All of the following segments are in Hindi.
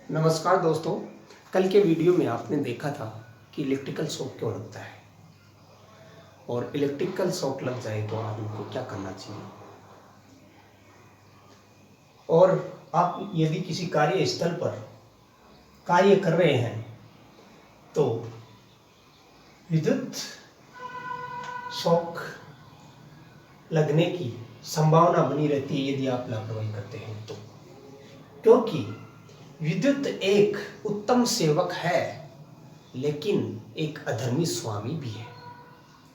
नमस्कार दोस्तों। कल के वीडियो में आपने देखा था कि इलेक्ट्रिकल शॉक क्यों लगता है और इलेक्ट्रिकल शॉक लग जाए तो आदमी को क्या करना चाहिए। और आप यदि किसी कार्यस्थल पर कार्य कर रहे हैं तो विद्युत शॉक लगने की संभावना बनी रहती है यदि आप लापरवाही करते हैं तो, क्योंकि विद्युत एक उत्तम सेवक है लेकिन एक अधर्मी स्वामी भी है।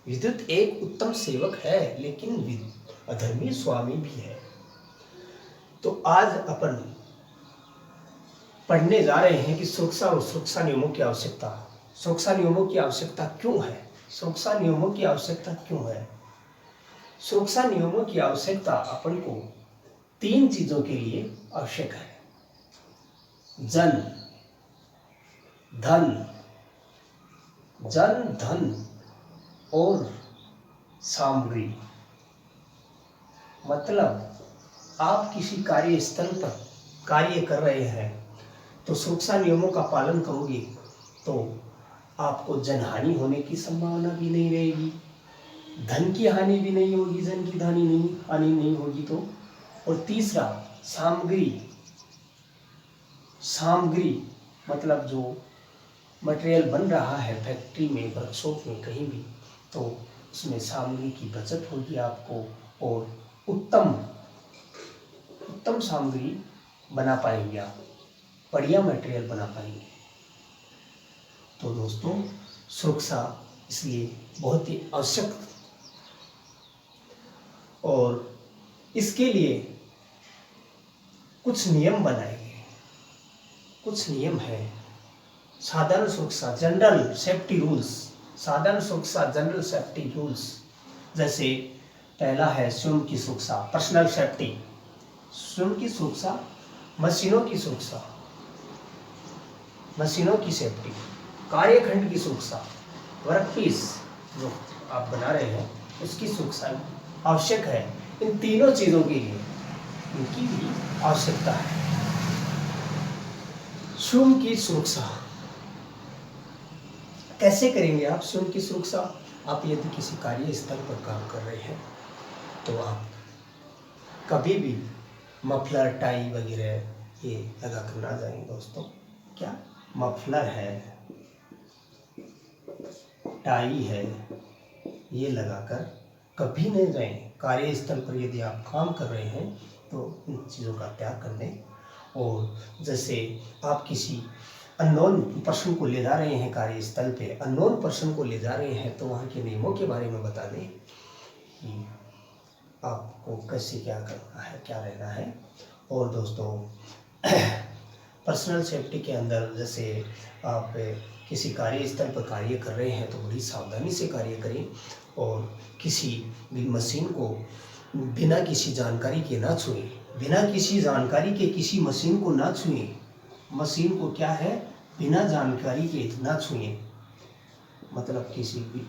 विद्युत एक उत्तम सेवक है लेकिन अधर्मी स्वामी भी है। तो आज अपन पढ़ने जा रहे हैं कि सुरक्षा और सुरक्षा नियमों की आवश्यकता। सुरक्षा नियमों की आवश्यकता क्यों है? सुरक्षा नियमों की आवश्यकता क्यों है? सुरक्षा नियमों की आवश्यकता अपन को तीन चीजों के लिए आवश्यक है: जन धन और सामग्री। मतलब आप किसी कार्यस्थल पर कार्य कर रहे हैं तो सुरक्षा नियमों का पालन करोगे तो आपको जनहानि होने की संभावना भी नहीं रहेगी, धन की हानि भी नहीं होगी, जन की हानि नहीं होगी। तो और तीसरा सामग्री मतलब जो मटेरियल बन रहा है फैक्ट्री में, वर्कशॉप में, कहीं भी, तो उसमें सामग्री की बचत होगी आपको और उत्तम सामग्री बना पाएंगे, आप बढ़िया मटेरियल बना पाएंगे। तो दोस्तों, सुरक्षा इसलिए बहुत ही आवश्यक और इसके लिए कुछ नियम बनाए गए। कुछ नियम है साधारण सुरक्षा जनरल सेफ्टी रूल्स। साधारण सुरक्षा जनरल सेफ्टी रूल्स, जैसे पहला है स्वयं की सुरक्षा, पर्सनल सेफ्टी। स्वयं की सुरक्षा, मशीनों की सुरक्षा, मशीनों की सेफ्टी, कार्यखंड की सुरक्षा, वर्कपीस जो आप बना रहे हैं उसकी सुरक्षा आवश्यक है। इन तीनों चीजों के लिए इनकी भी आवश्यकता है। स्वयं की सुरक्षा कैसे करेंगे आप? स्वयं की सुरक्षा, आप यदि किसी कार्यस्थल पर काम कर रहे हैं तो आप कभी भी मफलर, टाई वगैरह ये लगा कर ना जाएं दोस्तों। क्या मफलर है, टाई है, ये लगाकर कभी नहीं जाएं। कार्यस्थल पर यदि आप काम कर रहे हैं तो इन चीज़ों का त्याग कर दें। और जैसे आप किसी अननोन पर्सन को ले जा रहे हैं कार्यस्थल पे, अननोन पर्सन को ले जा रहे हैं तो वहाँ के नियमों के बारे में बता दें कि आपको कैसे क्या करना है, क्या रहना है। और दोस्तों, पर्सनल सेफ्टी के अंदर जैसे आप किसी कार्यस्थल पर कार्य कर रहे हैं तो बड़ी सावधानी से कार्य करें और किसी भी मशीन को बिना किसी जानकारी के ना छुएं। बिना किसी जानकारी के किसी मशीन को ना छुएं। मशीन को क्या है, बिना जानकारी के ना छुएं। मतलब किसी भी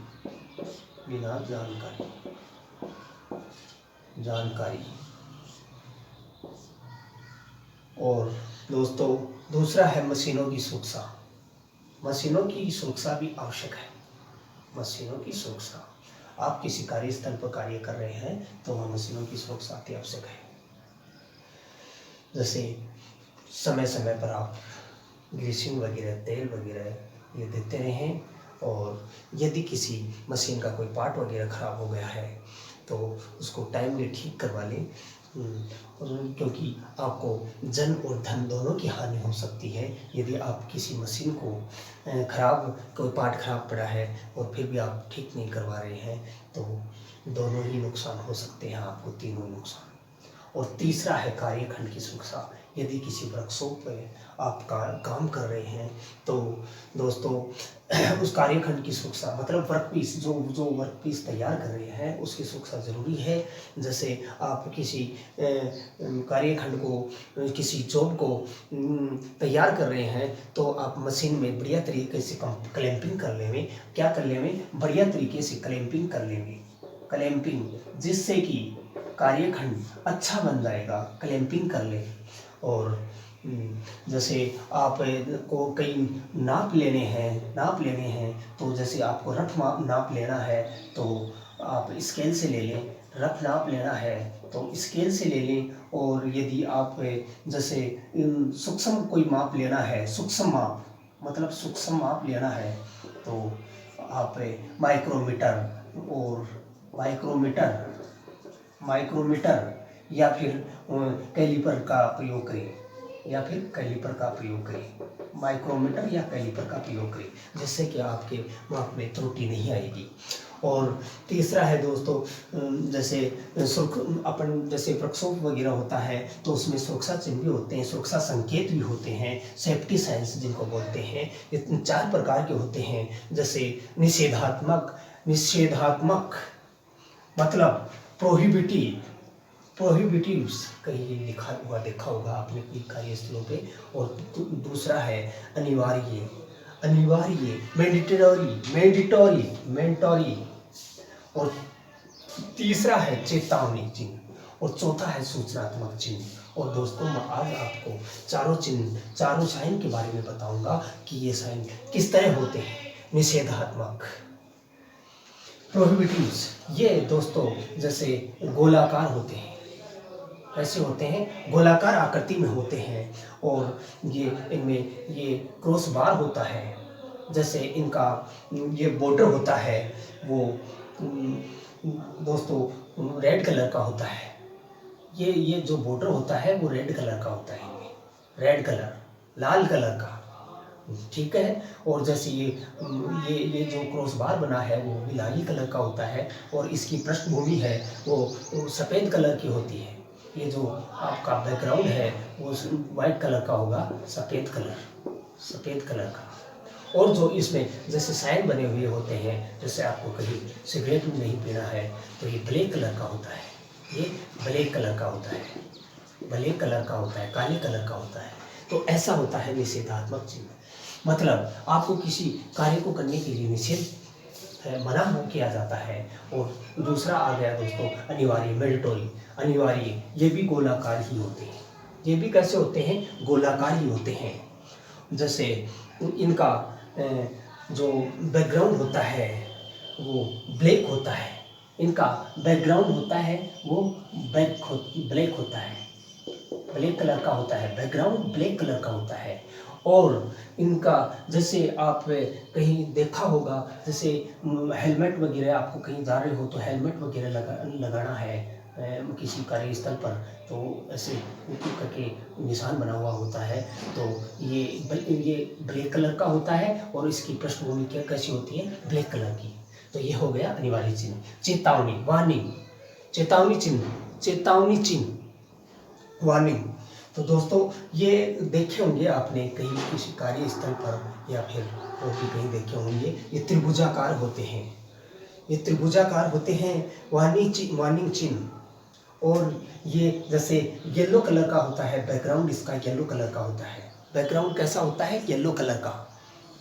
बिना जानकारी। और दोस्तों, दूसरा है मशीनों की सुरक्षा। मशीनों की सुरक्षा भी आवश्यक है। मशीनों की सुरक्षा, आप किसी कार्यस्थल पर कार्य कर रहे हैं तो वहाँ मशीनों की सुरक्षा अति आवश्यक है। जैसे समय समय पर आप ग्रीसिंग वगैरह, तेल वगैरह ये देते रहें। और यदि किसी मशीन का कोई पार्ट वगैरह ख़राब हो गया है तो उसको टाइमली ठीक करवा लें, क्योंकि आपको जन और धन दोनों की हानि हो सकती है यदि आप किसी मशीन को कोई पार्ट ख़राब पड़ा है और फिर भी आप ठीक नहीं करवा रहे हैं तो दोनों ही नुकसान हो सकते हैं, आपको तीनों नुकसान। और तीसरा है कार्यखंड की सुरक्षा। यदि किसी वर्कशॉप में आप काम कर रहे हैं तो दोस्तों उस कार्यखंड की सुरक्षा मतलब वर्कपीस, जो वर्कपीस तैयार कर रहे हैं उसकी सुरक्षा ज़रूरी है। जैसे आप किसी कार्यखंड को, किसी जॉब को तैयार कर रहे हैं तो आप मशीन में बढ़िया तरीके से क्लैंपिंग कर लेंगे। क्या कर लेंगे? बढ़िया तरीके से क्लैंपिंग कर लेंगे। क्लैंपिंग जिससे कि कार्यखंड अच्छा बन जाएगा, क्लैंपिंग कर ले। और जैसे आप को कई नाप लेने हैं तो जैसे आपको रफ नाप लेना है तो आप स्केल से ले लें, रफ नाप लेना है तो स्केल से ले लें। और यदि आप जैसे सूक्ष्म कोई माप लेना है, सूक्ष्म माप मतलब सूक्ष्म माप लेना है तो आप माइक्रोमीटर और माइक्रोमीटर या फिर कैलीपर का प्रयोग करें, माइक्रोमीटर या कैलीपर का प्रयोग करें, जिससे कि आपके माप में त्रुटि नहीं आएगी। और तीसरा है दोस्तों, जैसे जैसे वर्कशॉप वगैरह होता है तो उसमें सुरक्षा चिन्ह भी होते हैं, सुरक्षा संकेत भी होते हैं, सेफ्टी साइंस जिनको बोलते हैं। ये 4 प्रकार के होते हैं। जैसे निषेधात्मक मतलब प्रोहिबिटिव्स कहीं लिखा हुआ देखा होगा आपने कोई कार्यस्थलों पे। और दूसरा है अनिवार्य, मैंडेटरी। और तीसरा है चेतावनी चिन्ह और चौथा है सूचनात्मक चिन्ह। और दोस्तों मैं आज आपको चारों साइन के बारे में बताऊंगा कि ये साइन किस तरह होते हैं। निषेधात्मक प्रोहिबिटिव्स, ये दोस्तों जैसे गोलाकार होते हैं, ऐसे होते हैं, गोलाकार आकृति में होते हैं। और इनमें ये क्रॉस बार होता है। जैसे इनका ये बॉर्डर होता है वो दोस्तों रेड कलर का होता है। ये जो बॉर्डर होता है वो रेड कलर का होता है, रेड कलर, लाल कलर का, ठीक है। और जैसे ये जो क्रॉस बार बना है वो गुलाबी कलर का होता है और इसकी पृष्ठभूमि है वो सफ़ेद कलर की होती है। ये जो आपका बैकग्राउंड है वो वाइट कलर का होगा, सफ़ेद कलर का। और जो इसमें जैसे साइन बने हुए होते हैं, जैसे आपको कहीं सिगरेट नहीं पीना है तो ये ब्लैक कलर का होता है, ये ब्लैक कलर का होता है, काले कलर का होता है। तो ऐसा होता है निषेधात्मक चिन्ह। मतलब आपको किसी कार्य को करने के लिए निषेध मना किया जाता है। और दूसरा आ गया दोस्तों अनिवार्य, मैंडेटरी। अनिवार्य ये भी गोलाकार ही होते हैं। ये भी कैसे होते हैं? गोलाकार ही होते हैं। जैसे इनका जो बैकग्राउंड होता है वो ब्लैक होता है, इनका बैकग्राउंड होता है वो ब्लैक होता है, ब्लैक कलर का होता है, बैकग्राउंड ब्लैक कलर का होता है। और इनका जैसे आप कहीं देखा होगा, जैसे हेलमेट वगैरह आपको कहीं जा रहे हो तो हेलमेट वगैरह लगाना है किसी कार्यस्थल पर, तो ऐसे करके निशान बना हुआ होता है। तो ये ब्लैक कलर का होता है और इसकी पृष्ठभूमि क्या कैसी होती है? ब्लैक कलर की। तो ये हो गया अनिवार्य चिन्ह। चेतावनी, वार्निंग, चेतावनी चिन्ह, वार्निंग। तो दोस्तों ये देखे होंगे आपने कहीं किसी कार्यस्थल पर या फिर और भी कहीं देखे होंगे, ये त्रिभुजाकार होते हैं, वार्निंग चिन्ह। और ये जैसे येलो कलर का होता है बैकग्राउंड, इसका येलो कलर का होता है। बैकग्राउंड कैसा होता है? येलो कलर का।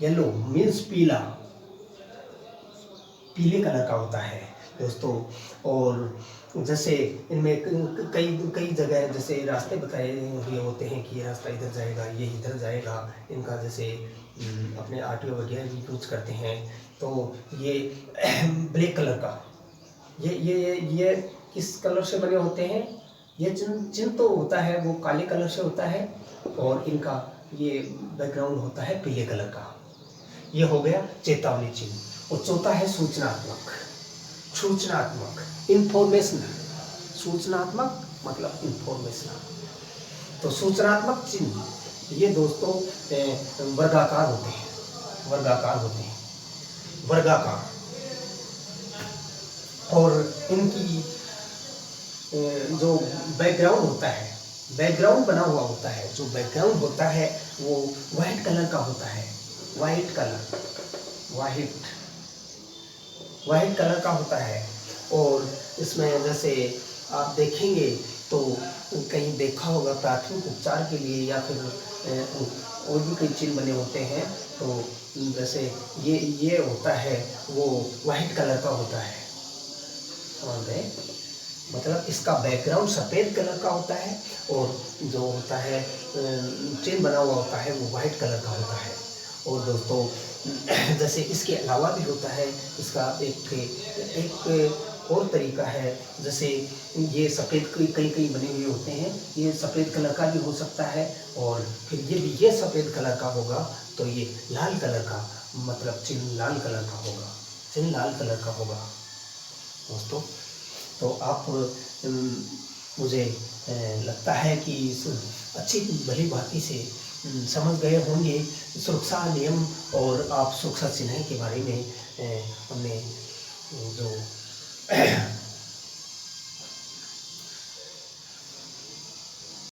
येलो मीन्स पीले कलर का होता है दोस्तों। और जैसे इनमें कई जगह जैसे रास्ते बताए हुए होते हैं कि ये रास्ता इधर जाएगा, ये इधर जाएगा। इनका जैसे अपने आरटीओ वगैरह भी यूज करते हैं। तो ये ब्लैक कलर का, ये किस कलर से बने होते हैं? ये चिन्ह तो होता है वो काले कलर से होता है और इनका ये बैकग्राउंड होता है पीले कलर का। ये हो गया चेतावनी चिन्ह। और चौथा है सूचनात्मक, इंफॉर्मेशनल। सूचनात्मक मतलब इंफॉर्मेशनल। तो सूचनात्मक चिन्ह ये दोस्तों वर्गाकार होते हैं, वर्गाकार। और इनकी जो बैकग्राउंड होता है, बैकग्राउंड बना हुआ होता है, जो बैकग्राउंड होता है वो वाइट कलर का होता है, वाइट कलर का होता है। और इसमें जैसे आप देखेंगे तो कहीं देखा होगा प्राथमिक उपचार के लिए या फिर और भी कई चिन्ह बने होते हैं। तो जैसे ये होता है वो वाइट कलर का होता है। और मतलब इसका बैकग्राउंड सफ़ेद कलर का होता है और जो होता है चिन्ह बना हुआ होता है वो वाइट कलर का होता है। और दोस्तों जैसे इसके अलावा भी होता है, इसका एक और तरीका है। जैसे ये सफ़ेद कई कई बने हुए होते हैं, ये सफ़ेद कलर का भी हो सकता है और फिर ये सफ़ेद कलर का होगा तो ये लाल कलर का, मतलब चिन्ह लाल कलर का होगा, चिन्ह लाल कलर का होगा दोस्तों। तो आप मुझे लगता है कि अच्छी भली भांति से समझ गए होंगे सुरक्षा नियम और आप सुरक्षा चिन्ह के बारे में हमने जो